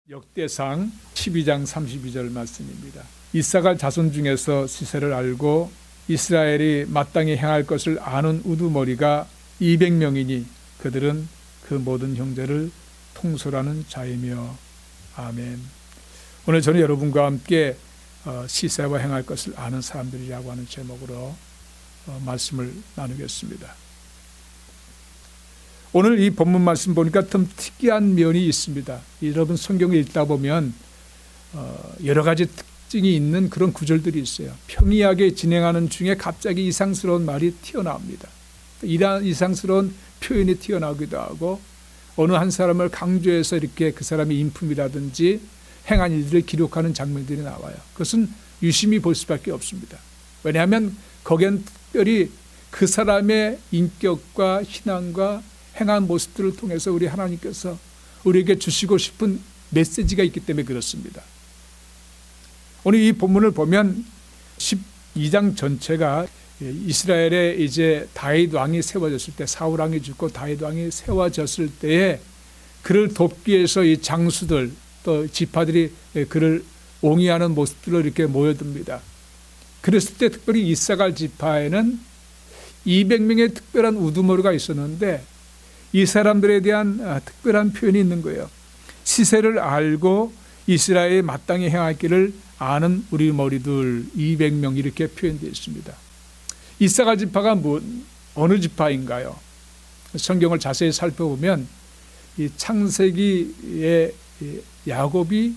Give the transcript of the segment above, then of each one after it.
역대상 12장 32절 말씀입니다. 이사갈 자손 중에서 시세를 알고 이스라엘이 마땅히 행할 것을 아는 우두머리가 200명이니 그들은 그 모든 형제를 통솔하는 자이며. 아멘. 오늘 저는 여러분과 함께 시세와 행할 것을 아는 사람들이라고 하는 제목으로 말씀을 나누겠습니다. 오늘 이 본문 말씀 보니까 좀 특이한 면이 있습니다. 여러분 성경을 읽다 보면 여러 가지 특징이 있는 그런 구절들이 있어요. 평이하게 진행하는 중에 갑자기 이상스러운 말이 튀어나옵니다. 이런 이상스러운 표현이 튀어나오기도 하고 어느 한 사람을 강조해서 이렇게 그 사람의 인품이라든지 행한 일들을 기록하는 장면들이 나와요. 그것은 유심히 볼 수밖에 없습니다. 왜냐하면 거기엔 특별히 그 사람의 인격과 신앙과 행한 모습들을 통해서 우리 하나님께서 우리에게 주시고 싶은 메시지가 있기 때문에 그렇습니다. 오늘 이 본문을 보면 12장 전체가 이스라엘에 이제 다윗 왕이 세워졌을 때, 사울 왕이 죽고 다윗 왕이 세워졌을 때에 그를 돕기 위해서 이 장수들 또 지파들이 그를 옹이하는 모습들로 이렇게 모여듭니다. 그랬을 때 특별히 이사갈 지파에는 200명의 특별한 우두머리가 있었는데 이 사람들에 대한 특별한 표현이 있는 거예요. 시세를 알고 이스라엘에 마땅히 행할 길을 아는 우리 머리들 200명 이렇게 표현되어 있습니다. 이사갈 지파가 어느 지파인가요? 성경을 자세히 살펴보면 이 창세기에 야곱이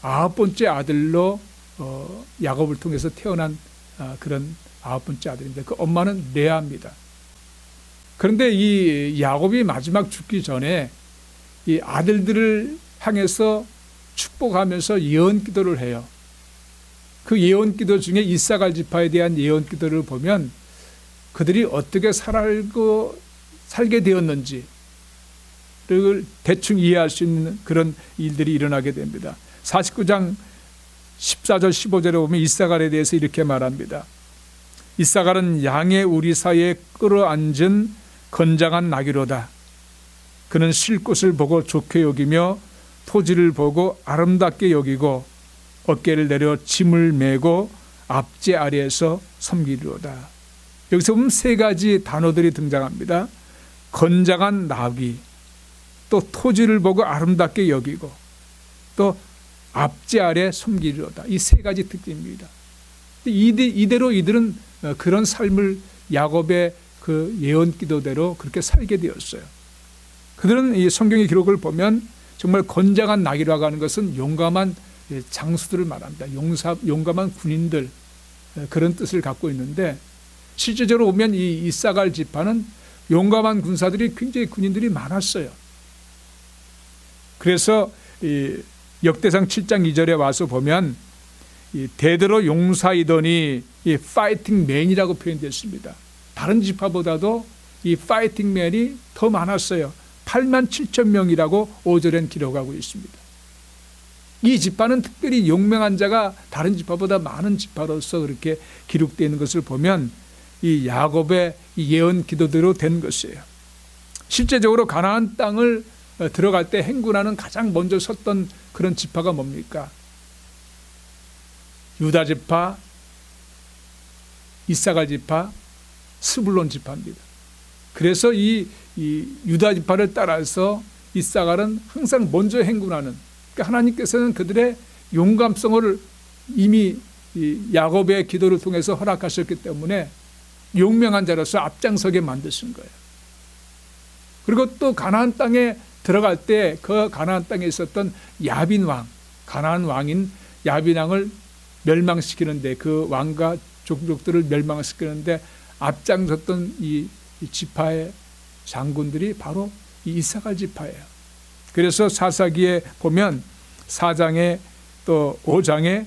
9번째 아들로 야곱을 통해서 태어난 그런 9번째 아들인데 그 엄마는 레아입니다. 그런데 이 야곱이 마지막 죽기 전에 이 아들들을 향해서 축복하면서 예언 기도를 해요. 그 예언 기도 중에 이사갈 지파에 대한 예언 기도를 보면 그들이 어떻게 살게 되었는지를 대충 이해할 수 있는 그런 일들이 일어나게 됩니다. 49장 14절 15절에 보면 이사갈에 대해서 이렇게 말합니다. 이사갈은 양의 우리 사이에 끌어앉은 건장한 나귀로다. 그는 쉴 곳을 보고 좋게 여기며 토지를 보고 아름답게 여기고 어깨를 내려 짐을 메고 앞제 아래에서 섬기리로다. 여기서 보면 세 가지 단어들이 등장합니다. 건장한 나귀, 또 토지를 보고 아름답게 여기고 또 앞제 아래 섬기리로다. 이 세 가지 특징입니다. 이대로 이들은 그런 삶을 야곱의 그 예언 기도대로 그렇게 살게 되었어요. 그들은 이 성경의 기록을 보면 정말 건장한 나귀라고 하는 것은 용감한 장수들을 말합니다. 용감한 군인들, 그런 뜻을 갖고 있는데 실제적으로 보면 이 이사갈 지파는 용감한 군사들이 굉장히 군인들이 많았어요. 그래서 이 역대상 7장 2절에 와서 보면 이 대대로 용사이더니 이 파이팅 맨이라고 표현됐습니다. 다른 지파보다도 이 파이팅 맨이 더 많았어요. 8만 7천 명이라고 5절엔 기록하고 있습니다. 이 지파는 특별히 용맹한 자가 다른 지파보다 많은 지파로서 그렇게 기록되어 있는 것을 보면 이 야곱의 예언 기도대로 된 것이에요. 실제적으로 가나안 땅을 들어갈 때 행군하는 가장 먼저 섰던 그런 지파가 뭡니까? 유다 지파, 이사갈 지파, 스불론 지파입니다. 그래서 이 유다 지파를 따라서 이사갈은 항상 먼저 행군하는, 그러니까 하나님께서는 그들의 용감성을 이미 야곱의 기도를 통해서 허락하셨기 때문에 용맹한 자로서 앞장서게 만드신 거예요. 그리고 또 가나안 땅에 들어갈 때 그 가나안 땅에 있었던 야빈 왕, 가나안 왕인 야빈 왕을 멸망시키는데 그 왕과 종족들을 멸망시키는데 앞장섰던 이 지파의 장군들이 바로 이 이사갈 지파예요. 그래서 사사기에 보면 4장에 또 5장에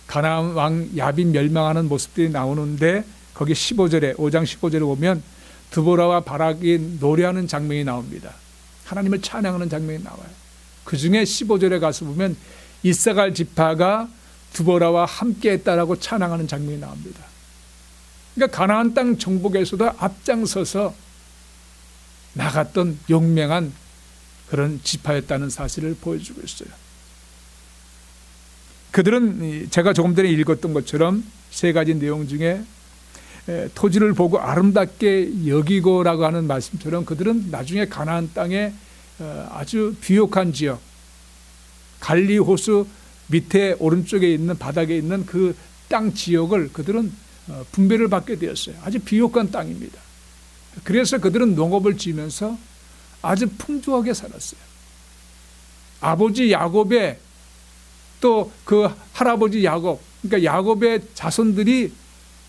가나안 왕 야빈 멸망하는 모습들이 나오는데 거기 15절에 5장 15절에 보면 드보라와 바락이 노래하는 장면이 나옵니다. 하나님을 찬양하는 장면이 나와요. 그 중에 15절에 가서 보면 이사갈 지파가 드보라와 함께 했다라고 찬양하는 장면이 나옵니다. 그러니까 가나안 땅 정복에서도 앞장서서 나갔던 용맹한 그런 지파였다는 사실을 보여주고 있어요. 그들은 제가 조금 전에 읽었던 것처럼 세 가지 내용 중에 토지를 보고 아름답게 여기고라고 하는 말씀처럼 그들은 나중에 가나안 땅에 아주 비옥한 지역, 갈리 호수 밑에 오른쪽에 있는 바닥에 있는 그 땅 지역을 그들은 분배를 받게 되었어요. 아주 비옥한 땅입니다. 그래서 그들은 농업을 지으면서 아주 풍족하게 살았어요. 아버지 야곱의 또 그 할아버지 야곱, 그러니까 야곱의 자손들이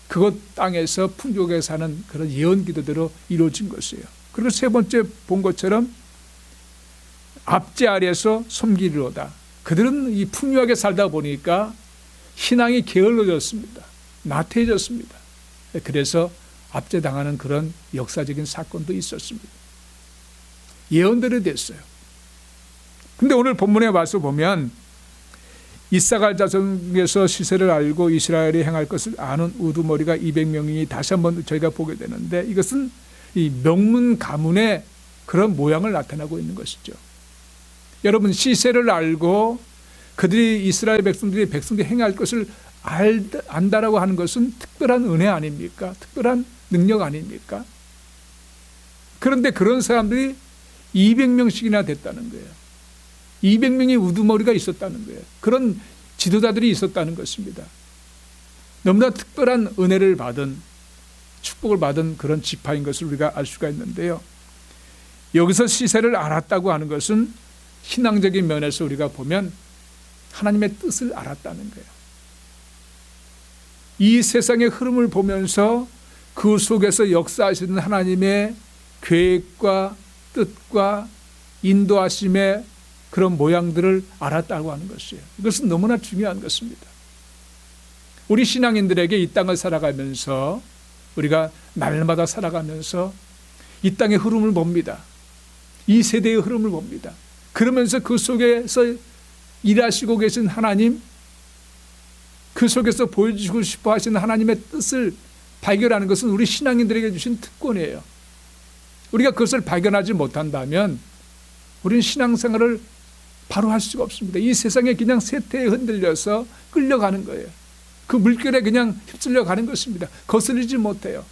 그곳 땅에서 풍족하게 사는 그런 예언 기도대로 이루어진 것이에요. 그리고 세 번째 본 것처럼 압제 아래에서 섬기리로다. 그들은 이 풍요하게 살다 보니까 신앙이 게을러졌습니다. 나태해졌습니다. 그래서 압제당하는 그런 역사적인 사건도 있었습니다. 예언대로 됐어요. 근데 오늘 본문에 와서 보면 이사갈 자손에서 시세를 알고 이스라엘이 행할 것을 아는 우두머리가 200명이니 다시 한번 저희가 보게 되는데 이것은 이 명문 가문의 그런 모양을 나타나고 있는 것이죠. 여러분 시세를 알고 그들이 이스라엘 백성들이 행할 것을 안다라고 하는 것은 특별한 은혜 아닙니까? 특별한 능력 아닙니까? 그런데 그런 사람들이 200명씩이나 됐다는 거예요. 200명의 우두머리가 있었다는 거예요. 그런 지도자들이 있었다는 것입니다. 너무나 특별한 은혜를 받은 축복을 받은 그런 지파인 것을 우리가 알 수가 있는데요. 여기서 시세를 알았다고 하는 것은 신앙적인 면에서 우리가 보면 하나님의 뜻을 알았다는 거예요. 이 세상의 흐름을 보면서 그 속에서 역사하시는 하나님의 계획과 뜻과 인도하심의 그런 모양들을 알았다고 하는 것이에요. 이것은 너무나 중요한 것입니다. 우리 신앙인들에게 이 땅을 살아가면서 우리가 날마다 살아가면서 이 땅의 흐름을 봅니다. 이 세대의 흐름을 봅니다. 그러면서 그 속에서 일하시고 계신 하나님, 그 속에서 보여주고 싶어 하시는 하나님의 뜻을 발견하는 것은 우리 신앙인들에게 주신 특권이에요. 우리가 그것을 발견하지 못한다면 우리는 신앙생활을 바로 할 수가 없습니다. 이 세상에 그냥 세태에 흔들려서 끌려가는 거예요. 그 물결에 그냥 휩쓸려 가는 것입니다. 거스르지 못해요.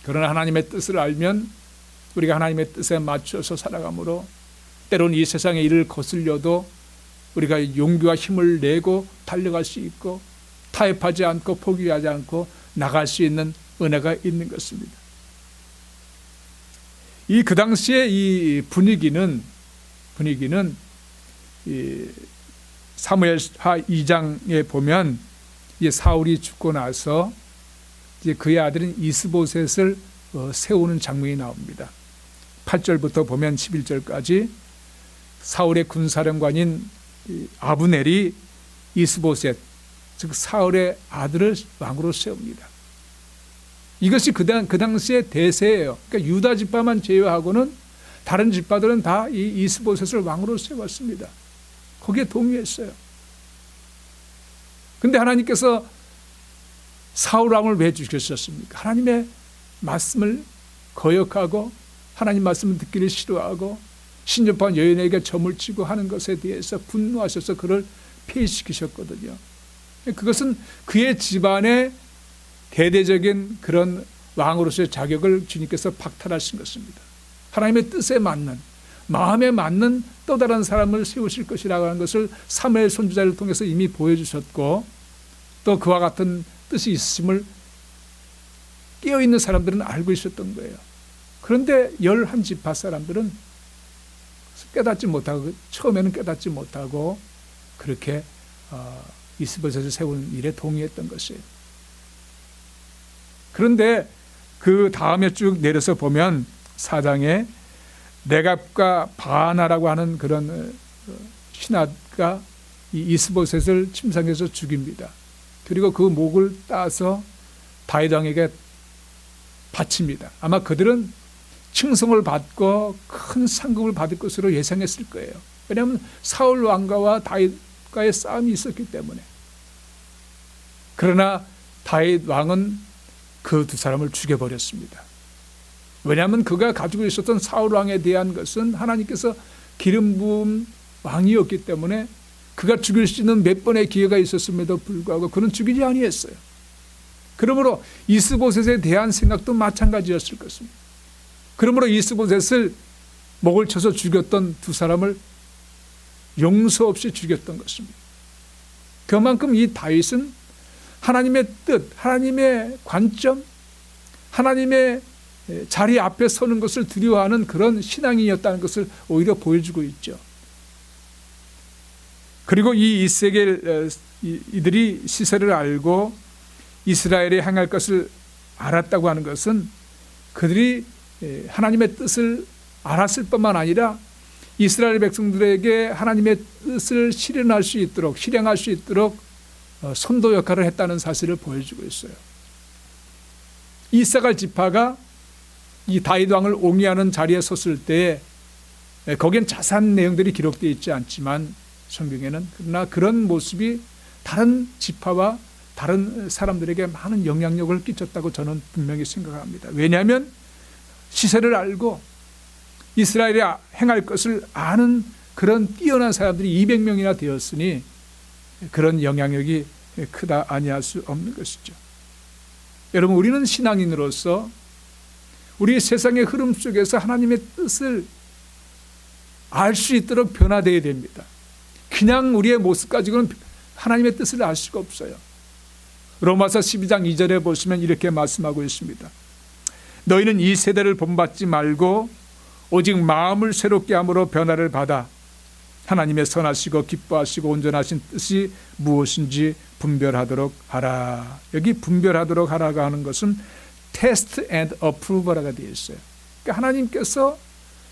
그러나 하나님의 뜻을 알면 우리가 하나님의 뜻에 맞춰서 살아가므로 때로는 이 세상의 일을 거슬려도 우리가 용기와 힘을 내고 달려갈 수 있고 타협하지 않고 포기하지 않고 나갈 수 있는 은혜가 있는 것입니다. 그 당시에 이 분위기는 이 사무엘하 2장에 보면 사울이 죽고 나서 이제 그의 아들인 이스보셋을 세우는 장면이 나옵니다. 8절부터 보면 11절까지 사울의 군사령관인 아브넬이 이스보셋, 즉 사울의 아들을 왕으로 세웁니다. 이것이 그 당시의 대세예요. 그러니까 유다 지파만 제외하고는 다른 지파들은 다 이 이스보셋을 왕으로 세웠습니다. 거기에 동의했어요. 그런데 하나님께서 사울 왕을 왜 주셨습니까? 하나님의 말씀을 거역하고 하나님 말씀을 듣기를 싫어하고 신접한 여인에게 점을 치고 하는 것에 대해서 분노하셔서 그를 폐위시키셨거든요. 그것은 그의 집안의 대대적인 그런 왕으로서의 자격을 주님께서 박탈하신 것입니다. 하나님의 뜻에 맞는, 마음에 맞는 또 다른 사람을 세우실 것이라고 하는 것을 사무엘 선지자를 통해서 이미 보여주셨고 또 그와 같은 뜻이 있음을 깨어있는 사람들은 알고 있었던 거예요. 그런데 11지파 사람들은 깨닫지 못하고 처음에는 깨닫지 못하고 그렇게 이스보셋을 세우는 일에 동의했던 것이에요. 그런데 그 다음에 쭉 내려서 보면 4장에 네갑과 바하나라고 하는 그런 신하가 이 이스보셋을 침상해서 죽입니다. 그리고 그 목을 따서 다윗 왕에게 바칩니다. 아마 그들은 칭송을 받고 큰 상급을 받을 것으로 예상했을 거예요. 왜냐하면 사울 왕가와 다윗과의 싸움이 있었기 때문에. 그러나 다윗 왕은 그 두 사람을 죽여버렸습니다. 왜냐하면 그가 가지고 있었던 사울 왕에 대한 것은 하나님께서 기름 부은 왕이었기 때문에 그가 죽일 수 있는 몇 번의 기회가 있었음에도 불구하고 그는 죽이지 아니했어요. 그러므로 이스보셋에 대한 생각도 마찬가지였을 것입니다. 그러므로 이스보셋을 목을 쳐서 죽였던 두 사람을 용서 없이 죽였던 것입니다. 그만큼 이 다윗은 하나님의 뜻, 하나님의 관점, 하나님의 자리 앞에 서는 것을 두려워하는 그런 신앙이었다는 것을 오히려 보여주고 있죠. 그리고 이 이세겔 이들이 시세를 알고 이스라엘에 향할 것을 알았다고 하는 것은 그들이 하나님의 뜻을 알았을 뿐만 아니라 이스라엘 백성들에게 하나님의 뜻을 실현할 수 있도록, 실행할 수 있도록 선도 역할을 했다는 사실을 보여주고 있어요. 이사갈 지파가 이 다윗 왕을 옹이하는 자리에 섰을 때 거기엔 자세한 내용들이 기록되어 있지 않지만 성경에는, 그러나 그런 모습이 다른 지파와 다른 사람들에게 많은 영향력을 끼쳤다고 저는 분명히 생각합니다. 왜냐하면 시세를 알고 이스라엘에 행할 것을 아는 그런 뛰어난 사람들이 200명이나 되었으니 그런 영향력이 크다 아니할 수 없는 것이죠. 여러분, 우리는 신앙인으로서 우리 세상의 흐름 속에서 하나님의 뜻을 알 수 있도록 변화되어야 됩니다. 그냥 우리의 모습 가지고는 하나님의 뜻을 알 수가 없어요. 로마서 12장 2절에 보시면 이렇게 말씀하고 있습니다. 너희는 이 세대를 본받지 말고 오직 마음을 새롭게 함으로 변화를 받아 하나님의 선하시고 기뻐하시고 온전하신 뜻이 무엇인지 분별하도록 하라. 여기 분별하도록 하라고 하는 것은 test and approve라고 되어 있어요. 그러니까 하나님께서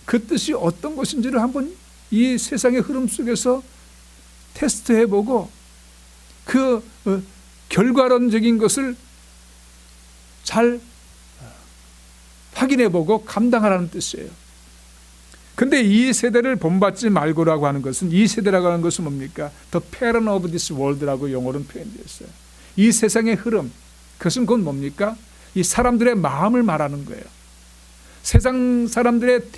그 뜻이 어떤 것인지를 한번 이 세상의 흐름 속에서 테스트해보고 그 결과론적인 것을 잘 확인해보고 감당하라는 뜻이에요. 근데 이 세대를 본받지 말고라고 하는 것은, 이 세대라고 하는 것은 뭡니까? The pattern of this world라고 영어로는 표현되어 있어요. 이 세상의 흐름, 그것은 그건 뭡니까? 이 사람들의 마음을 말하는 거예요. 세상 사람들의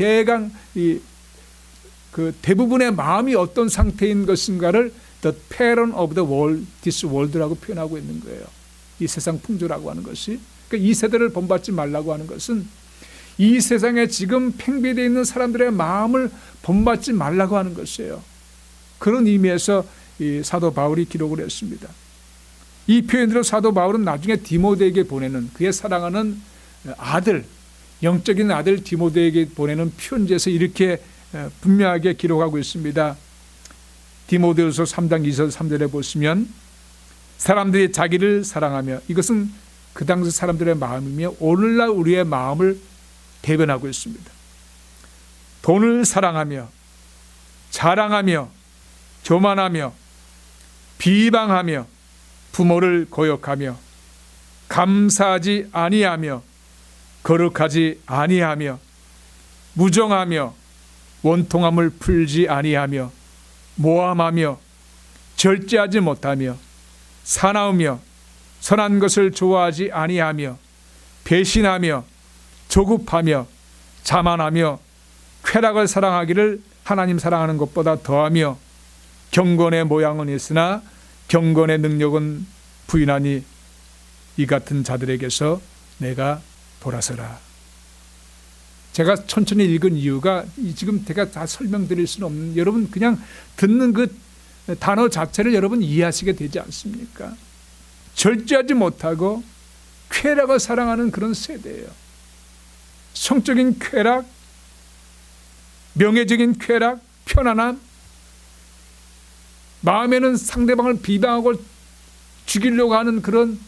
그 대부분의 마음이 어떤 상태인 것인가를 The pattern of the world, this world라고 표현하고 있는 거예요. 이 세상 풍조라고 하는 것이. 그러니까 이 세대를 본받지 말라고 하는 것은 이 세상에 지금 팽배되어 있는 사람들의 마음을 본받지 말라고 하는 것이에요. 그런 의미에서 이 사도 바울이 기록을 했습니다. 이 표현대로 사도 바울은 나중에 디모데에게 보내는, 그의 사랑하는 아들, 영적인 아들 디모데에게 보내는 편지에서 이렇게 분명하게 기록하고 있습니다. 디모데후서 3장 2절 3절에 보시면 사람들이 자기를 사랑하며, 이것은 그 당시 사람들의 마음이며 오늘날 우리의 마음을 대변하고 있습니다. 돈을 사랑하며 자랑하며 교만하며 비방하며 부모를 거역하며 감사하지 아니하며 거룩하지 아니하며 무정하며 원통함을 풀지 아니하며 모함하며 절제하지 못하며 사나우며 선한 것을 좋아하지 아니하며 배신하며 조급하며 자만하며 쾌락을 사랑하기를 하나님 사랑하는 것보다 더하며 경건의 모양은 있으나 경건의 능력은 부인하니 이 같은 자들에게서 내가 돌아서라. 제가 천천히 읽은 이유가 지금 제가 다 설명드릴 수는 없는, 여러분 그냥 듣는 그 단어 자체를 여러분 이해하시게 되지 않습니까? 절제하지 못하고 쾌락을 사랑하는 그런 세대예요. 성적인 쾌락, 명예적인 쾌락, 편안함, 마음에는 상대방을 비방하고 죽이려고 하는 그런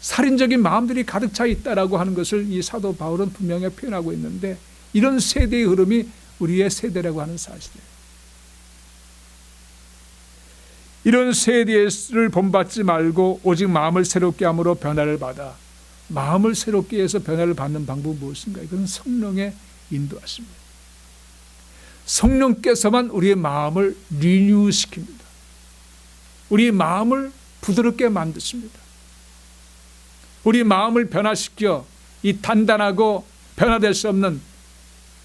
살인적인 마음들이 가득 차 있다라고 하는 것을 이 사도 바울은 분명히 표현하고 있는데, 이런 세대의 흐름이 우리의 세대라고 하는 사실이에요. 이런 세대를 본받지 말고 오직 마음을 새롭게 함으로 변화를 받아. 마음을 새롭게 해서 변화를 받는 방법은 무엇인가? 이건 성령의 인도하십니다. 성령께서만 우리의 마음을 리뉴시킵니다. 우리 마음을 부드럽게 만드십니다. 우리 마음을 변화시켜 이 단단하고 변화될 수 없는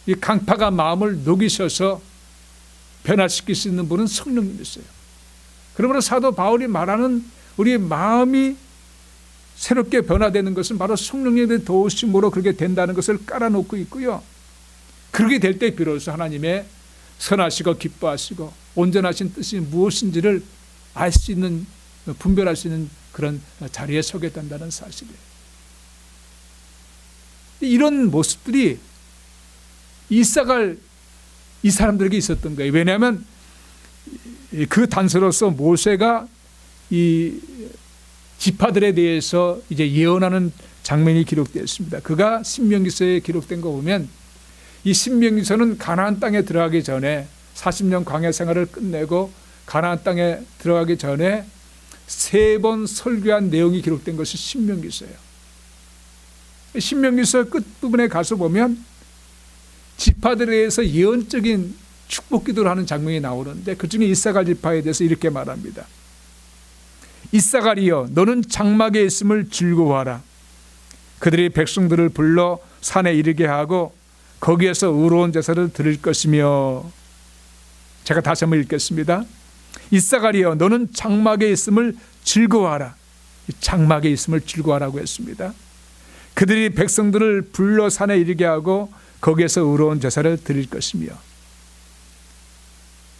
이 강파가 마음을 녹이셔서 변화시킬 수 있는 분은 성령님이세요. 그러므로 사도 바울이 말하는 우리의 마음이 새롭게 변화되는 것은 바로 성령님의 도우심으로 그렇게 된다는 것을 깔아놓고 있고요. 그렇게 될 때 비로소 하나님의 선하시고 기뻐하시고 온전하신 뜻이 무엇인지를 알 수 있는, 분별할 수 있는 그런 자리에 서게 된다는 사실이에요. 이런 모습들이 이사갈 이 사람들에게 있었던 거예요. 왜냐하면 그 단서로서 모세가 이 지파들에 대해서 이제 예언하는 장면이 기록되어 있습니다. 그가 신명기서에 기록된 거 보면 이 신명기서는 가나안 땅에 들어가기 전에 40년 광야 생활을 끝내고 가나안 땅에 들어가기 전에 3번 설교한 내용이 기록된 것이 신명기서예요. 신명기서 끝부분에 가서 보면 지파들에 대해서 예언적인 축복 기도를 하는 장면이 나오는데 그중에 이사갈 지파에 대해서 이렇게 말합니다. 이사갈이여 너는 장막에 있음을 즐거워하라. 그들이 백성들을 불러 산에 이르게 하고 거기에서 의로운 제사를 드릴 것이며. 제가 다시 한번 읽겠습니다. 이사갈이여 너는 장막에 있음을 즐거워하라. 장막에 있음을 즐거워하라고 했습니다. 그들이 백성들을 불러 산에 이르게 하고 거기에서 의로운 제사를 드릴 것이며.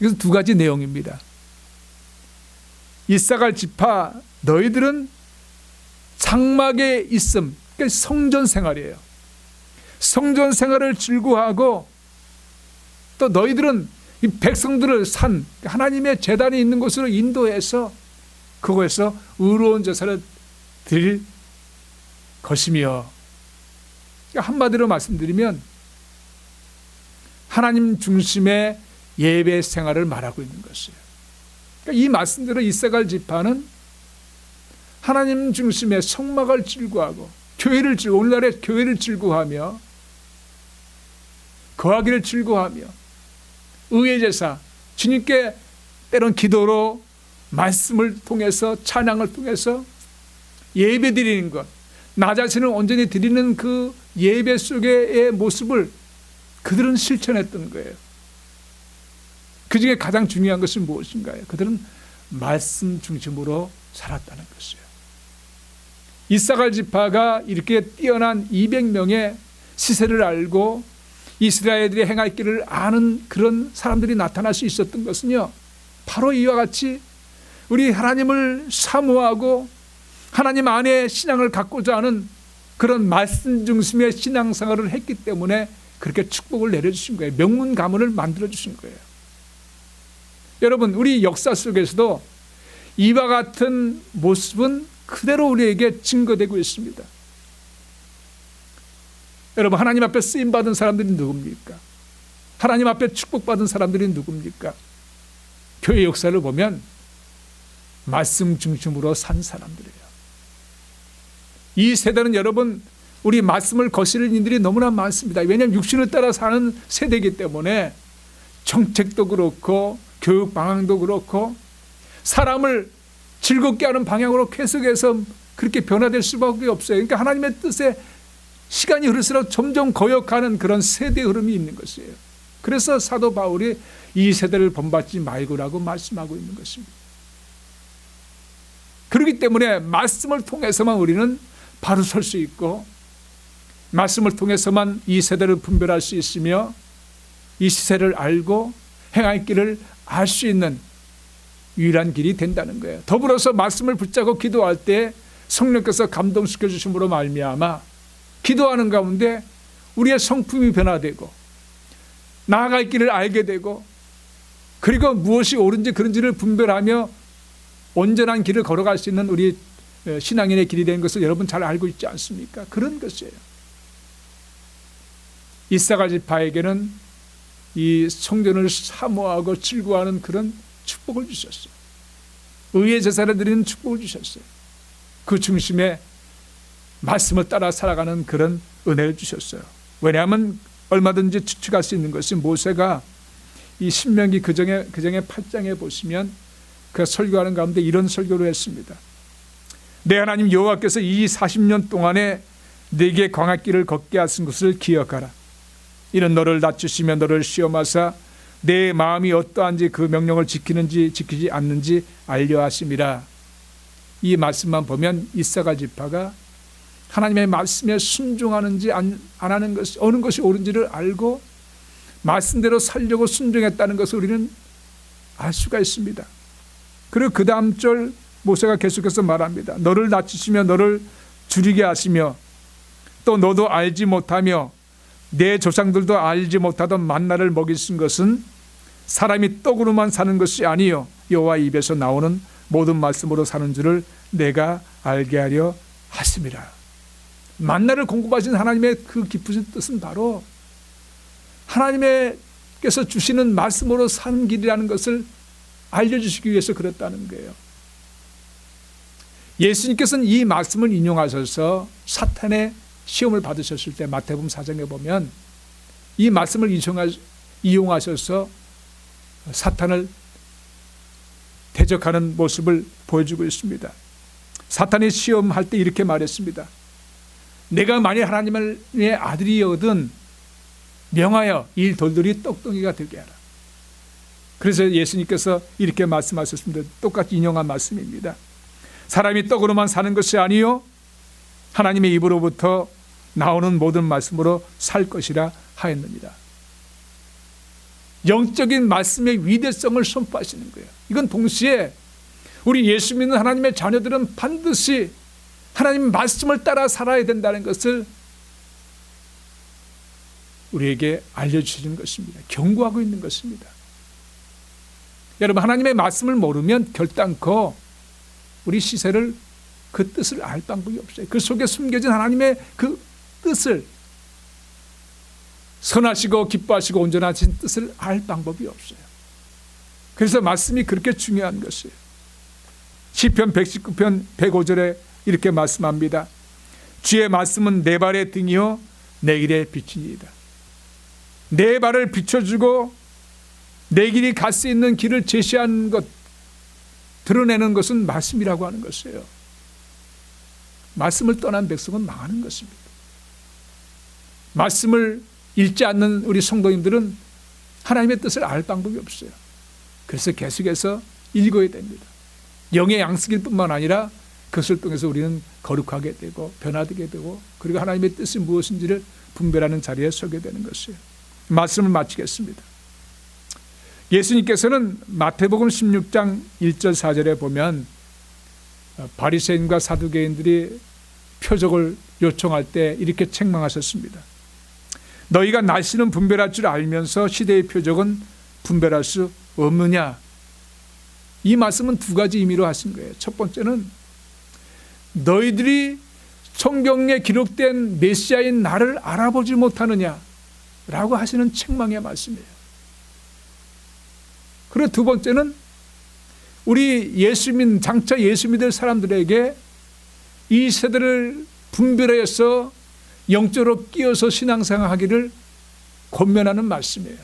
이것은 2가지 내용입니다. 이사갈 지파 너희들은 장막에 있음, 그러니까 성전 생활이에요. 성전 생활을 즐거워하고 또 너희들은 이 백성들을 산 하나님의 제단이 있는 곳으로 인도해서 그곳에서 의로운 제사를 드릴 것이며. 한마디로 말씀드리면 하나님 중심의 예배 생활을 말하고 있는 것이에요. 그러니까 이 말씀대로 이사갈 지파는 하나님 중심의 성막을 즐거워하고 교회를 오늘날의 교회를 즐거워하며 거하기를 즐거워하며 의의 제사, 주님께 때론 기도로 말씀을 통해서 찬양을 통해서 예배 드리는 것, 나 자신을 온전히 드리는 그 예배 속의 모습을 그들은 실천했던 거예요. 그 중에 가장 중요한 것은 무엇인가요? 그들은 말씀 중심으로 살았다는 것이에요. 이사갈 지파가 이렇게 뛰어난 200명의 시세를 알고 이스라엘들이 행할 길을 아는 그런 사람들이 나타날 수 있었던 것은요, 바로 이와 같이 우리 하나님을 사모하고 하나님 안에 신앙을 갖고자 하는 그런 말씀 중심의 신앙생활을 했기 때문에 그렇게 축복을 내려주신 거예요. 명문 가문을 만들어주신 거예요. 여러분, 우리 역사 속에서도 이와 같은 모습은 그대로 우리에게 증거되고 있습니다. 여러분, 하나님 앞에 쓰임받은 사람들이 누굽니까? 하나님 앞에 축복받은 사람들이 누굽니까? 교회 역사를 보면 말씀 중심으로 산 사람들이에요. 이 세대는 여러분, 우리 말씀을 거스르는 이들이 너무나 많습니다. 왜냐하면 육신을 따라 사는 세대이기 때문에 정책도 그렇고 교육 방향도 그렇고 사람을 즐겁게 하는 방향으로 계속해서 그렇게 변화될 수밖에 없어요. 그러니까 하나님의 뜻에 시간이 흐를수록 점점 거역하는 그런 세대 흐름이 있는 것이에요. 그래서 사도 바울이 이 세대를 본받지 말고라고 말씀하고 있는 것입니다. 그렇기 때문에 말씀을 통해서만 우리는 바로 설 수 있고 말씀을 통해서만 이 세대를 분별할 수 있으며 이 시세를 알고 행할 길을 알 수 있는 유일한 길이 된다는 거예요. 더불어서 말씀을 붙잡고 기도할 때 성령께서 감동시켜 주심으로 말미암아 기도하는 가운데 우리의 성품이 변화되고 나아갈 길을 알게 되고 그리고 무엇이 옳은지 그른지를 분별하며 온전한 길을 걸어갈 수 있는 우리 신앙인의 길이 되는 것을 여러분 잘 알고 있지 않습니까? 그런 것이에요. 이사갈 지파에게는 이 성전을 사모하고 즐거워하는 그런 축복을 주셨어요. 의의 제사를 드리는 축복을 주셨어요. 그 중심에 말씀을 따라 살아가는 그런 은혜를 주셨어요. 왜냐하면 얼마든지 추측할 수 있는 것이 모세가 이 신명기 그정의 8장에 보시면 그 설교하는 가운데 이런 설교를 했습니다. 내 하나님 여호와께서 이 40년 동안에 네게 광야길을 걷게 하신 것을 기억하라. 이는 너를 낮추시며 너를 시험하사 내 마음이 어떠한지 그 명령을 지키는지 지키지 않는지 알려 하심이라. 이 말씀만 보면 이사갈 지파가 하나님의 말씀에 순종하는지 안 하는 것이 어느 것이 옳은지를 알고 말씀대로 살려고 순종했다는 것을 우리는 알 수가 있습니다. 그리고 그 다음 절 모세가 계속해서 말합니다. 너를 낮추시며 너를 줄이게 하시며 또 너도 알지 못하며 내 조상들도 알지 못하던 만나를 먹이신 것은 사람이 떡으로만 사는 것이 아니요 여호와 입에서 나오는 모든 말씀으로 사는 줄을 내가 알게 하려 하심이라. 만나를 공급하신 하나님의 그 깊으신 뜻은 바로 하나님께서 주시는 말씀으로 사는 길이라는 것을 알려주시기 위해서 그랬다는 거예요. 예수님께서는 이 말씀을 인용하셔서 사탄의 시험을 받으셨을 때 마태복음 4장에 보면 이 말씀을 이용하셔서 사탄을 대적하는 모습을 보여주고 있습니다. 사탄이 시험할 때 이렇게 말했습니다. 내가 만일 하나님의 아들이거든 명하여 이 돌들이 떡덩이가 되게 하라. 그래서 예수님께서 이렇게 말씀하셨습니다. 똑같이 인용한 말씀입니다. 사람이 떡으로만 사는 것이 아니요 하나님의 입으로부터 나오는 모든 말씀으로 살 것이라 하였느니라. 영적인 말씀의 위대성을 선포하시는 거예요. 이건 동시에 우리 예수 믿는 하나님의 자녀들은 반드시 하나님 말씀을 따라 살아야 된다는 것을 우리에게 알려주시는 것입니다. 경고하고 있는 것입니다. 여러분, 하나님의 말씀을 모르면 결단코 우리 시세를 그 뜻을 알 방법이 없어요. 그 속에 숨겨진 하나님의 그 뜻을, 선하시고 기뻐하시고 온전하신 뜻을 알 방법이 없어요. 그래서 말씀이 그렇게 중요한 것이에요. 시편 119편 105절에 이렇게 말씀합니다. 주의 말씀은 내 발의 등이요 내 길의 빛이니이다. 내 발을 비춰주고 내 길이 갈 수 있는 길을 제시하는 것, 드러내는 것은 말씀이라고 하는 것이에요. 말씀을 떠난 백성은 망하는 것입니다. 말씀을 읽지 않는 우리 성도님들은 하나님의 뜻을 알 방법이 없어요. 그래서 계속해서 읽어야 됩니다. 영의 양식일 뿐만 아니라 그것을 통해서 우리는 거룩하게 되고 변화되게 되고 그리고 하나님의 뜻이 무엇인지를 분별하는 자리에 서게 되는 것이에요. 말씀을 마치겠습니다. 예수님께서는 마태복음 16장 1절 4절에 보면 바리새인과 사두개인들이 표적을 요청할 때 이렇게 책망하셨습니다. 너희가 날씨는 분별할 줄 알면서 시대의 표적은 분별할 수 없느냐. 이 말씀은 두 가지 의미로 하신 거예요. 첫 번째는 너희들이 성경에 기록된 메시아인 나를 알아보지 못하느냐 라고 하시는 책망의 말씀이에요. 그리고 두 번째는 우리 장차 예수 믿을 사람들에게 이 세대를 분별해서 영적으로 끼어서 신앙생활하기를 권면하는 말씀이에요.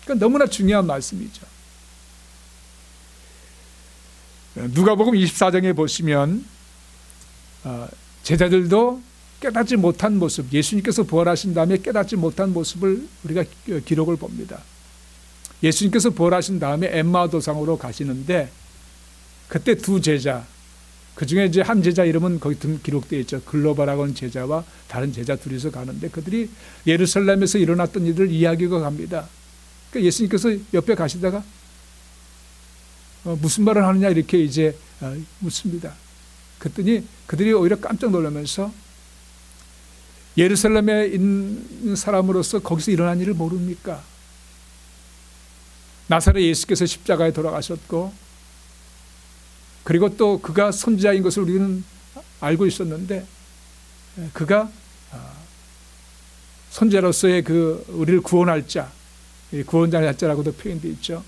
그러니까 너무나 중요한 말씀이죠. 누가복음 24장에 보시면 제자들도 깨닫지 못한 모습, 예수님께서 부활하신 다음에 깨닫지 못한 모습을 우리가 기록을 봅니다. 예수님께서 부활하신 다음에 엠마오 도상으로 가시는데 그때 두 제자, 그 중에 이제 한 제자 이름은 거기 기록되어 있죠. 글로바라고 하는 제자와 다른 제자 둘이서 가는데 그들이 예루살렘에서 일어났던 일을 이야기하고 갑니다. 그러니까 예수님께서 옆에 가시다가 무슨 말을 하느냐 이렇게 이제 묻습니다. 그랬더니 그들이 오히려 깜짝 놀라면서 예루살렘에 있는 사람으로서 거기서 일어난 일을 모릅니까? 나사렛 예수께서 십자가에 돌아가셨고 그리고 또 그가 선지자인 것을 우리는 알고 있었는데 그가 선지자로서의 그 우리를 구원할 자, 구원자의 자라고도 표현되어 있죠.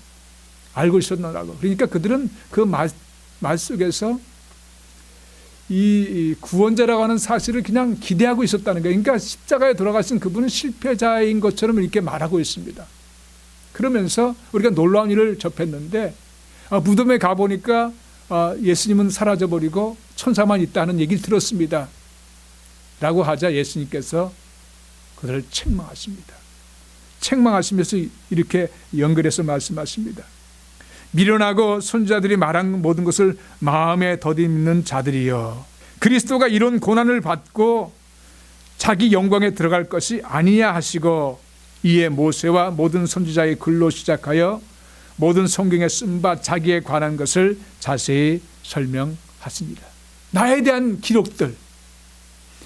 알고 있었노라고. 그러니까 그들은 그 말 속에서 이 구원자라고 하는 사실을 그냥 기대하고 있었다는 거예요. 그러니까 십자가에 돌아가신 그분은 실패자인 것처럼 이렇게 말하고 있습니다. 그러면서 우리가 놀라운 일을 접했는데 무덤에 가보니까 예수님은 사라져버리고 천사만 있다는 얘기를 들었습니다. 라고 하자 예수님께서 그들을 책망하십니다. 책망하시면서 이렇게 연결해서 말씀하십니다. 미련하고 선지자들이 말한 모든 것을 마음에 더듬는 자들이여, 그리스도가 이런 고난을 받고 자기 영광에 들어갈 것이 아니냐 하시고, 이에 모세와 모든 선지자의 글로 시작하여 모든 성경에 쓴 바 자기에 관한 것을 자세히 설명하십니다. 나에 대한 기록들,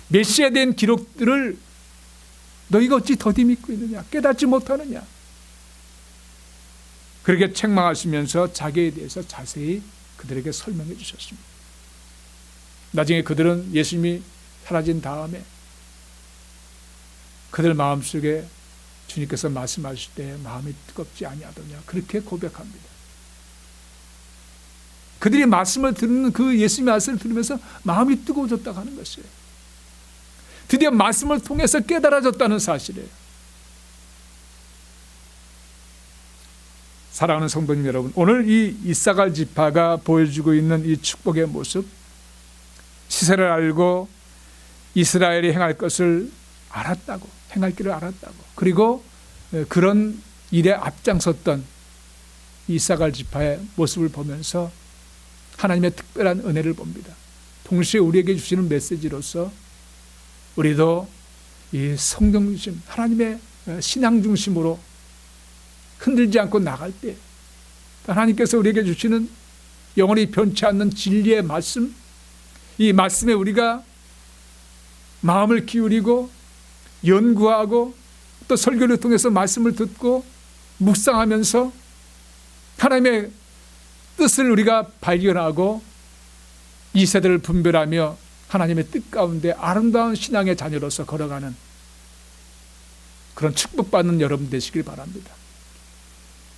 메시아에 대한 기록들을 너희가 어찌 더듬고 있느냐, 깨닫지 못하느냐, 그렇게 책망하시면서 자기에 대해서 자세히 그들에게 설명해 주셨습니다. 나중에 그들은 예수님이 사라진 다음에 그들 마음속에 주님께서 말씀하실 때 마음이 뜨겁지 아니하더냐, 그렇게 고백합니다. 그들이 말씀을 듣는 그 예수님의 말씀을 들으면서 마음이 뜨거워졌다고 하는 것이에요. 드디어 말씀을 통해서 깨달아졌다는 사실이에요. 사랑하는 성도님 여러분, 오늘 이 이사갈 지파가 보여주고 있는 이 축복의 모습, 시세를 알고 이스라엘이 행할 것을 알았다고, 행할 길을 알았다고, 그리고 그런 일에 앞장섰던 이사갈 지파의 모습을 보면서 하나님의 특별한 은혜를 봅니다. 동시에 우리에게 주시는 메시지로서 우리도 이 성경 중심, 하나님의 신앙 중심으로 흔들지 않고 나갈 때 하나님께서 우리에게 주시는 영원히 변치 않는 진리의 말씀, 이 말씀에 우리가 마음을 기울이고 연구하고 또 설교를 통해서 말씀을 듣고 묵상하면서 하나님의 뜻을 우리가 발견하고 이 세대를 분별하며 하나님의 뜻 가운데 아름다운 신앙의 자녀로서 걸어가는 그런 축복받는 여러분 되시길 바랍니다.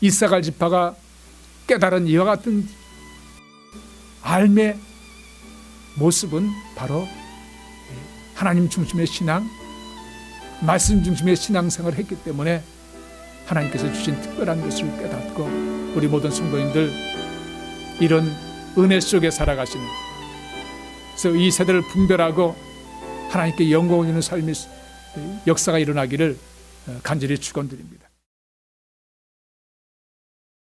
이사갈 지파가 깨달은 이와 같은 삶의 모습은 바로 하나님 중심의 신앙, 말씀 중심의 신앙생활을 했기 때문에 하나님께서 주신 특별한 것을 깨닫고 우리 모든 성도님들 이런 은혜 속에 살아가시는, 그래서 이 세대를 분별하고 하나님께 영광 올리는 삶의 역사가 일어나기를 간절히 축원드립니다.